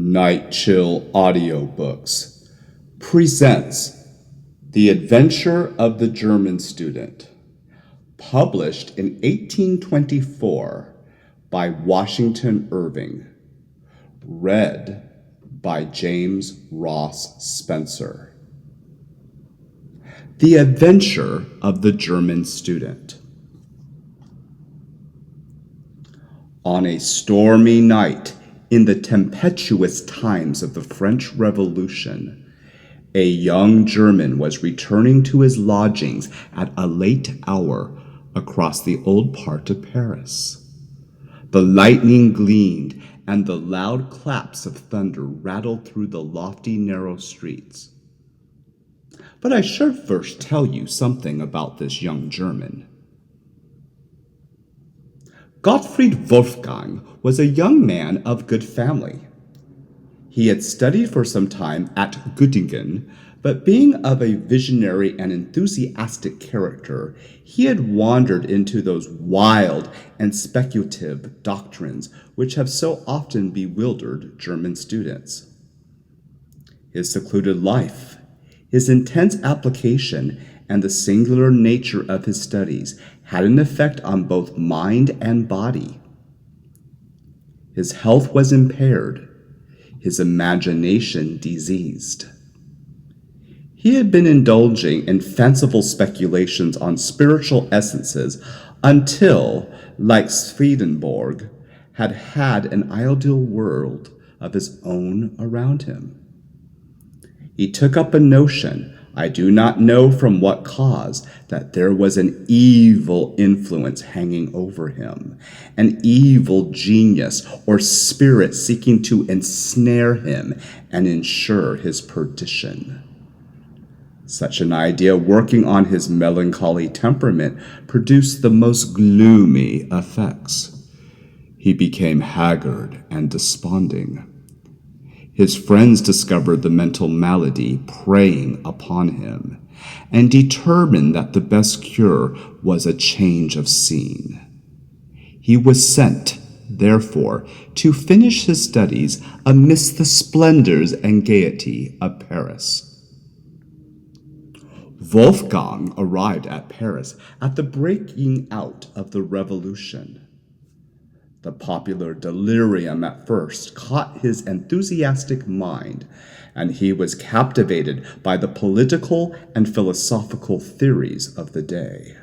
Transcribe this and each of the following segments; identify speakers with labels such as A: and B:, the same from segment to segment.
A: Chill Audiobooks presents The Adventure of the German Student, published in 1824 by Washington Irving, read by James Ross Spencer. The Adventure of the German Student. On a stormy night in the tempestuous times of the French Revolution, a young German was returning to his lodgings at a late hour across the old part of Paris. The lightning gleamed, and the loud claps of thunder rattled through the lofty, narrow streets. But I should first tell you something about this young German. Gottfried Wolfgang was a young man of good family. He had studied for some time at Göttingen, but being of a visionary and enthusiastic character, he had wandered into those wild and speculative doctrines which have so often bewildered German students. His secluded life, his intense application, and the singular nature of his studies had an effect on both mind and body. His health was impaired, his imagination diseased. He had been indulging in fanciful speculations on spiritual essences until, like Swedenborg, had had an ideal world of his own around him. He took up a notion, I do not know from what cause, that there was an evil influence hanging over him, an evil genius or spirit seeking to ensnare him and ensure his perdition. Such an idea, working on his melancholy temperament, produced the most gloomy effects. He became haggard and desponding. His friends discovered the mental malady preying upon him, and determined that the best cure was a change of scene. He was sent, therefore, to finish his studies amidst the splendors and gaiety of Paris. Wolfgang arrived at Paris at the breaking out of the Revolution. The popular delirium at first caught his enthusiastic mind, and he was captivated by the political and philosophical theories of the day.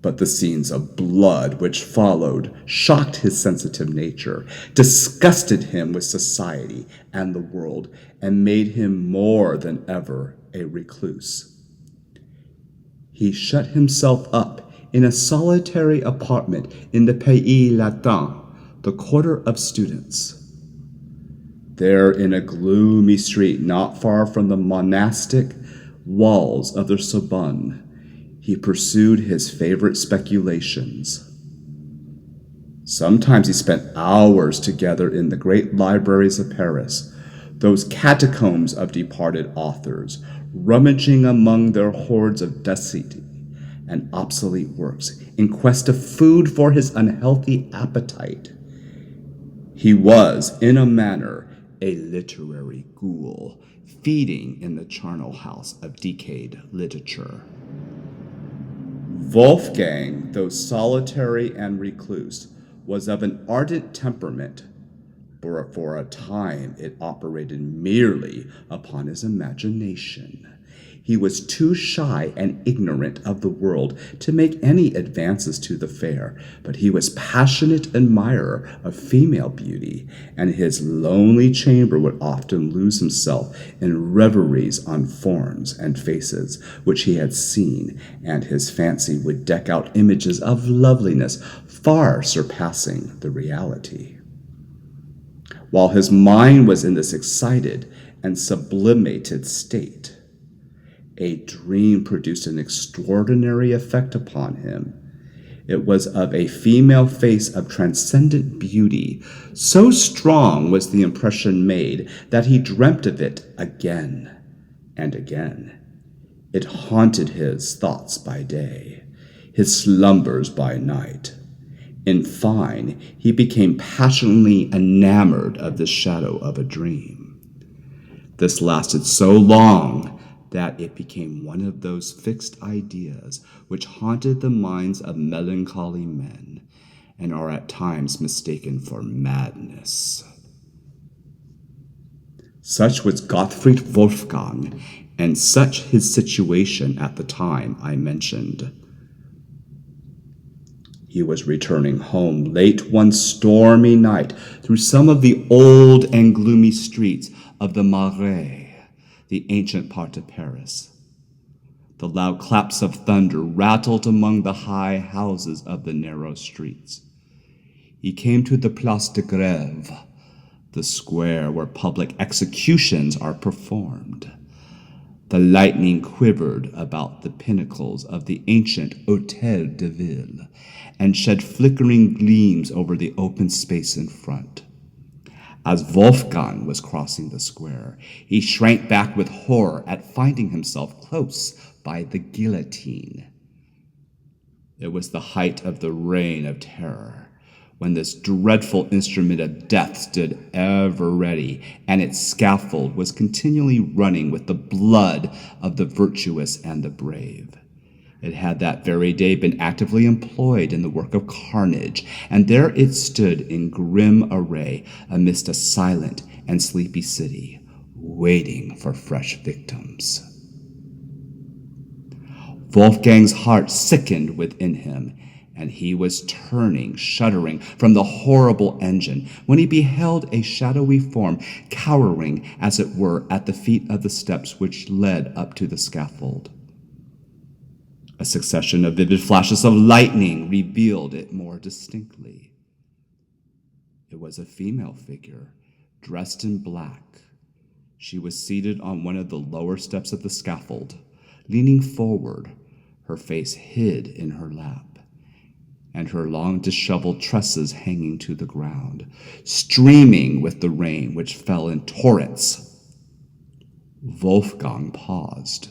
A: But the scenes of blood which followed shocked his sensitive nature, disgusted him with society and the world, and made him more than ever a recluse. He shut himself up in a solitary apartment in the Pays Latin, the quarter of students. There, in a gloomy street not far from the monastic walls of the Sorbonne, he pursued his favorite speculations. Sometimes he spent hours together in the great libraries of Paris, those catacombs of departed authors, rummaging among their hoards of dusty and obsolete works in quest of food for his unhealthy appetite. He was, in a manner, a literary ghoul, feeding in the charnel house of decayed literature. Wolfgang, though solitary and recluse, was of an ardent temperament, but for a time it operated merely upon his imagination. He was too shy and ignorant of the world to make any advances to the fair, but he was passionate admirer of female beauty, and his lonely chamber would often lose himself in reveries on forms and faces which he had seen, and his fancy would deck out images of loveliness far surpassing the reality. While his mind was in this excited and sublimated state, a dream produced an extraordinary effect upon him. It was of a female face of transcendent beauty. So strong was the impression made that he dreamt of it again and again. It haunted his thoughts by day, his slumbers by night. In fine, he became passionately enamored of the shadow of a dream. This lasted so long that it became one of those fixed ideas which haunted the minds of melancholy men and are at times mistaken for madness. Such was Gottfried Wolfgang, and such his situation at the time I mentioned. He was returning home late one stormy night through some of the old and gloomy streets of the Marais, the ancient part of Paris. The loud claps of thunder rattled among the high houses of the narrow streets. He came to the Place de Grève, the square where public executions are performed. The lightning quivered about the pinnacles of the ancient Hôtel de Ville and shed flickering gleams over the open space in front. As Wolfgang was crossing the square, he shrank back with horror at finding himself close by the guillotine. It was the height of the reign of terror, when this dreadful instrument of death stood ever ready, and its scaffold was continually running with the blood of the virtuous and the brave. It had that very day been actively employed in the work of carnage, and there it stood in grim array amidst a silent and sleepy city, waiting for fresh victims. Wolfgang's heart sickened within him, and he was turning, shuddering, from the horrible engine, when he beheld a shadowy form cowering, as it were, at the feet of the steps which led up to the scaffold. A succession of vivid flashes of lightning revealed it more distinctly. It was a female figure, dressed in black. She was seated on one of the lower steps of the scaffold, leaning forward, her face hid in her lap, and her long disheveled tresses hanging to the ground, streaming with the rain which fell in torrents. Wolfgang paused.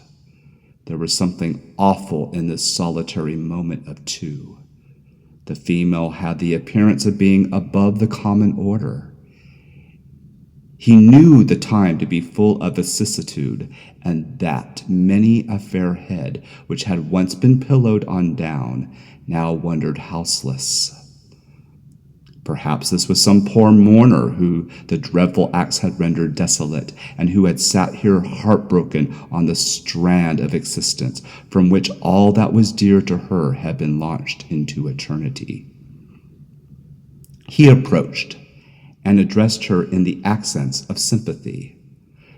A: There was something awful in this solitary moment of two. The female had the appearance of being above the common order. He knew the time to be full of vicissitude, and that many a fair head, which had once been pillowed on down, now wandered houseless. Perhaps this was some poor mourner who the dreadful axe had rendered desolate, and who had sat here heartbroken on the strand of existence, from which all that was dear to her had been launched into eternity. He approached and addressed her in the accents of sympathy.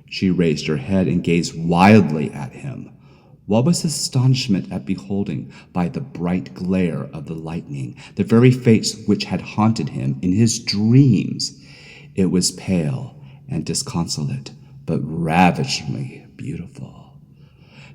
A: She raised her head and gazed wildly at him. What was his astonishment at beholding, by the bright glare of the lightning, the very face which had haunted him in his dreams. It was pale and disconsolate, but ravishingly beautiful.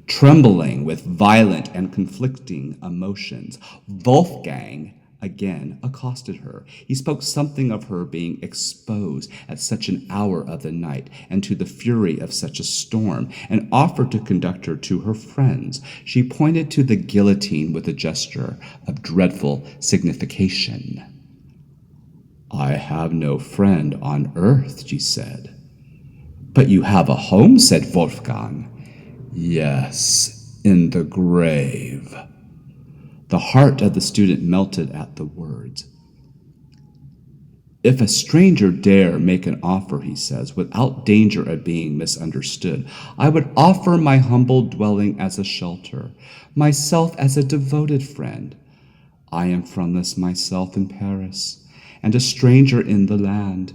A: Trembling with violent and conflicting emotions, Wolfgang again accosted her. He spoke something of her being exposed at such an hour of the night and to the fury of such a storm, and offered to conduct her to her friends. She pointed to the guillotine with a gesture of dreadful signification. "I have no friend on earth," she said. "But you have a home," said Wolfgang. "Yes, in the grave." The heart of the student melted at the words. "If a stranger dare make an offer," he says, "without danger of being misunderstood, I would offer my humble dwelling as a shelter, myself as a devoted friend. I am friendless myself in Paris, and a stranger in the land.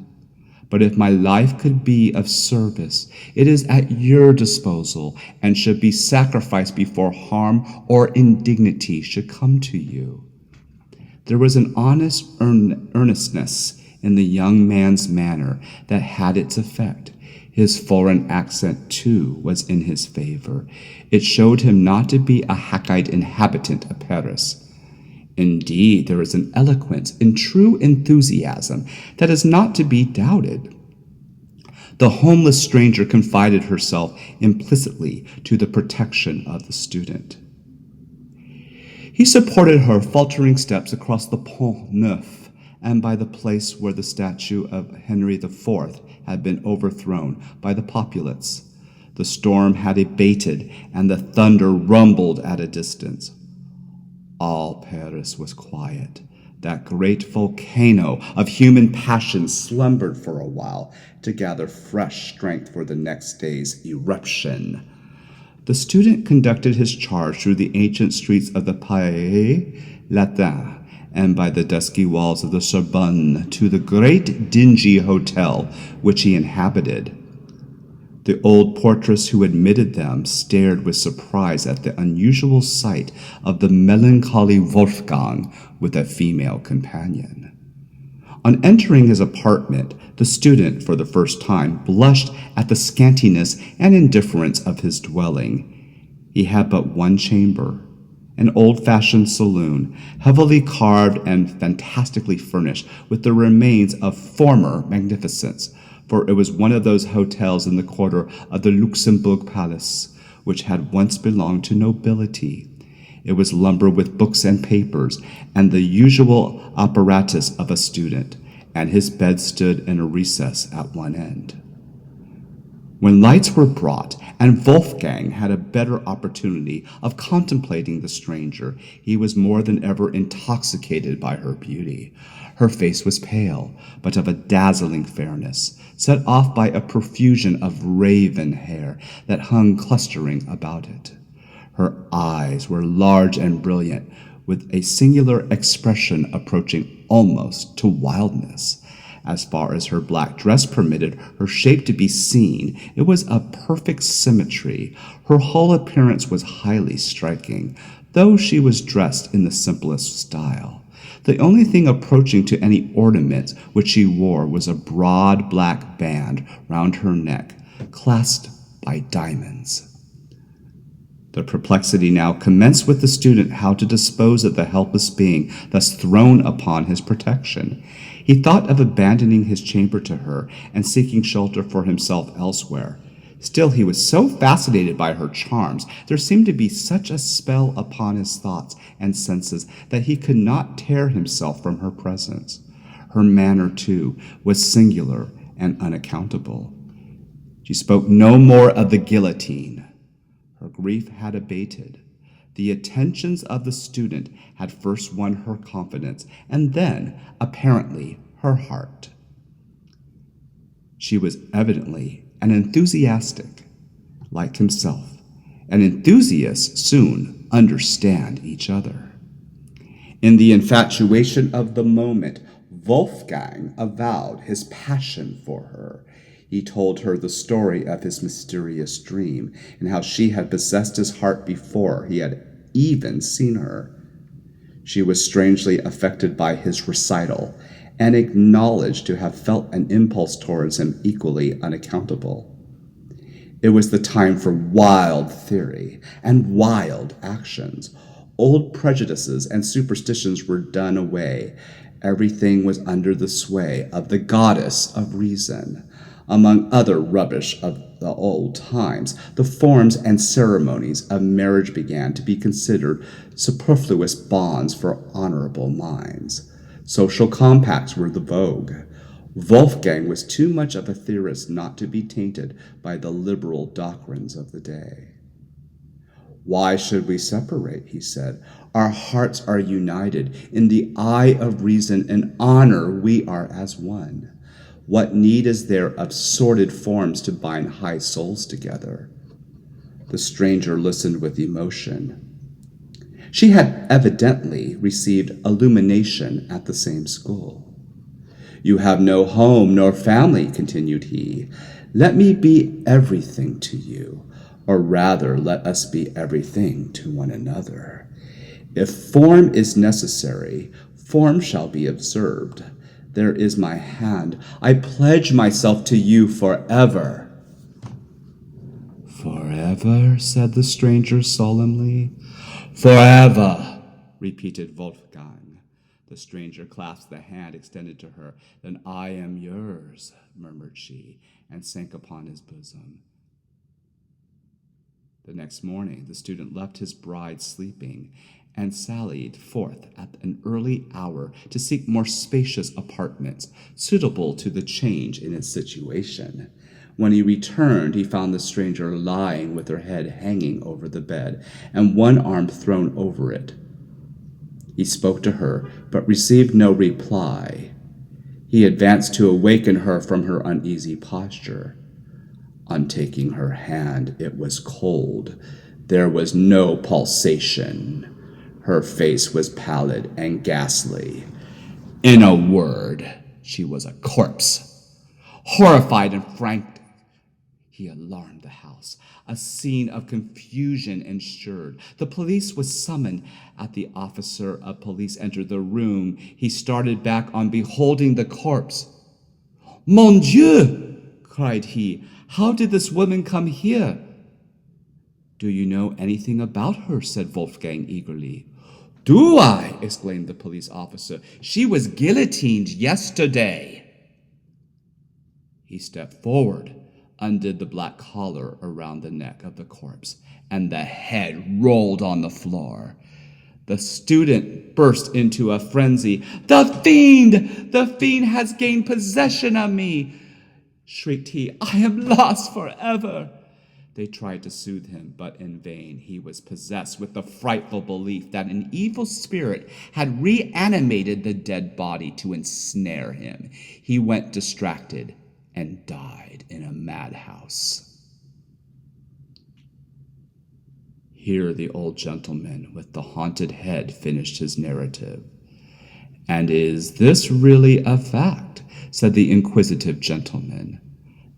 A: But if my life could be of service, it is at your disposal, and should be sacrificed before harm or indignity should come to you." There was an honest earnestness in the young man's manner that had its effect. His foreign accent, too, was in his favor. It showed him not to be a hackeyed inhabitant of Paris. Indeed, there is an eloquence in true enthusiasm that is not to be doubted. The homeless stranger confided herself implicitly to the protection of the student. He supported her faltering steps across the Pont Neuf and by the place where the statue of Henry IV had been overthrown by the populace. The storm had abated, and the thunder rumbled at a distance. All Paris was quiet. That great volcano of human passion slumbered for a while to gather fresh strength for the next day's eruption. The student conducted his charge through the ancient streets of the Palais Latin and by the dusky walls of the Sorbonne to the great dingy hotel which he inhabited. The old portress who admitted them stared with surprise at the unusual sight of the melancholy Wolfgang with a female companion. On entering his apartment, the student, for the first time, blushed at the scantiness and indifference of his dwelling. He had but one chamber, an old-fashioned saloon, heavily carved and fantastically furnished with the remains of former magnificence, for it was one of those hotels in the quarter of the Luxembourg Palace, which had once belonged to nobility. It was lumbered with books and papers, and the usual apparatus of a student, and his bed stood in a recess at one end. When lights were brought, and Wolfgang had a better opportunity of contemplating the stranger, he was more than ever intoxicated by her beauty. Her face was pale, but of a dazzling fairness, set off by a profusion of raven hair that hung clustering about it. Her eyes were large and brilliant, with a singular expression approaching almost to wildness. As far as her black dress permitted her shape to be seen, it was of perfect symmetry. Her whole appearance was highly striking, though she was dressed in the simplest style. The only thing approaching to any ornament which she wore was a broad black band round her neck, clasped by diamonds. The perplexity now commenced with the student how to dispose of the helpless being thus thrown upon his protection. He thought of abandoning his chamber to her and seeking shelter for himself elsewhere. Still, he was so fascinated by her charms, there seemed to be such a spell upon his thoughts and senses that he could not tear himself from her presence. Her manner, too, was singular and unaccountable. She spoke no more of the guillotine. Her grief had abated. The attentions of the student had first won her confidence, and then, apparently, her heart. She was evidently an enthusiastic, like himself, and enthusiasts soon understand each other. In the infatuation of the moment, Wolfgang avowed his passion for her. He told her the story of his mysterious dream and how she had possessed his heart before he had even seen her. She was strangely affected by his recital and acknowledged to have felt an impulse towards him equally unaccountable. It was the time for wild theory and wild actions. Old prejudices and superstitions were done away. Everything was under the sway of the goddess of reason. Among other rubbish of the old times, the forms and ceremonies of marriage began to be considered superfluous bonds for honorable minds. Social compacts were the vogue. Wolfgang was too much of a theorist not to be tainted by the liberal doctrines of the day. "Why should we separate?" he said. "Our hearts are united. In the eye of reason and honor we are as one. What need is there of sordid forms to bind high souls together?" The stranger listened with emotion. She had evidently received illumination at the same school. "You have no home nor family," continued he. "Let me be everything to you, or rather let us be everything to one another. If form is necessary, form shall be observed. There is my hand. I pledge myself to you forever." "Forever?" said the stranger solemnly. "Forever," repeated Wolfgang. The stranger clasped the hand extended to her. "Then I am yours," murmured she, and sank upon his bosom. The next morning, the student left his bride sleeping, and sallied forth at an early hour to seek more spacious apartments suitable to the change in his situation. When he returned, he found the stranger lying with her head hanging over the bed and one arm thrown over it. He spoke to her, but received no reply. He advanced to awaken her from her uneasy posture. On taking her hand, it was cold. There was no pulsation. Her face was pallid and ghastly. In a word, she was a corpse. Horrified and frantic, he alarmed the house. A scene of confusion ensued. The police was summoned. As the officer of police entered the room, he started back on beholding the corpse. Mon Dieu! Cried he. How did this woman come here? Do you know anything about her? Said Wolfgang eagerly. Do I? Exclaimed the police officer. She was guillotined yesterday. He stepped forward, undid the black collar around the neck of the corpse, and the head rolled on the floor. The student burst into a frenzy. The fiend! The fiend has gained possession of me! Shrieked he. I am lost forever! They tried to soothe him, but in vain. He was possessed with the frightful belief that an evil spirit had reanimated the dead body to ensnare him. He went distracted and died in a madhouse. Here the old gentleman with the haunted head finished his narrative. And is this really a fact? Said the inquisitive gentleman.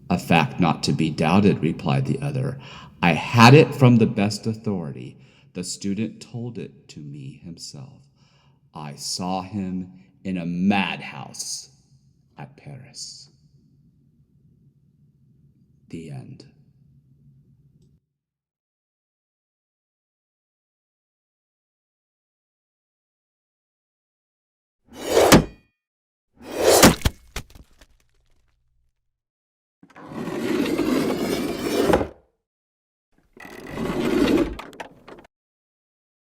A: A fact not to be doubted, replied the other. I had it from the best authority. The student told it to me himself. I saw him in a madhouse at Paris. The end.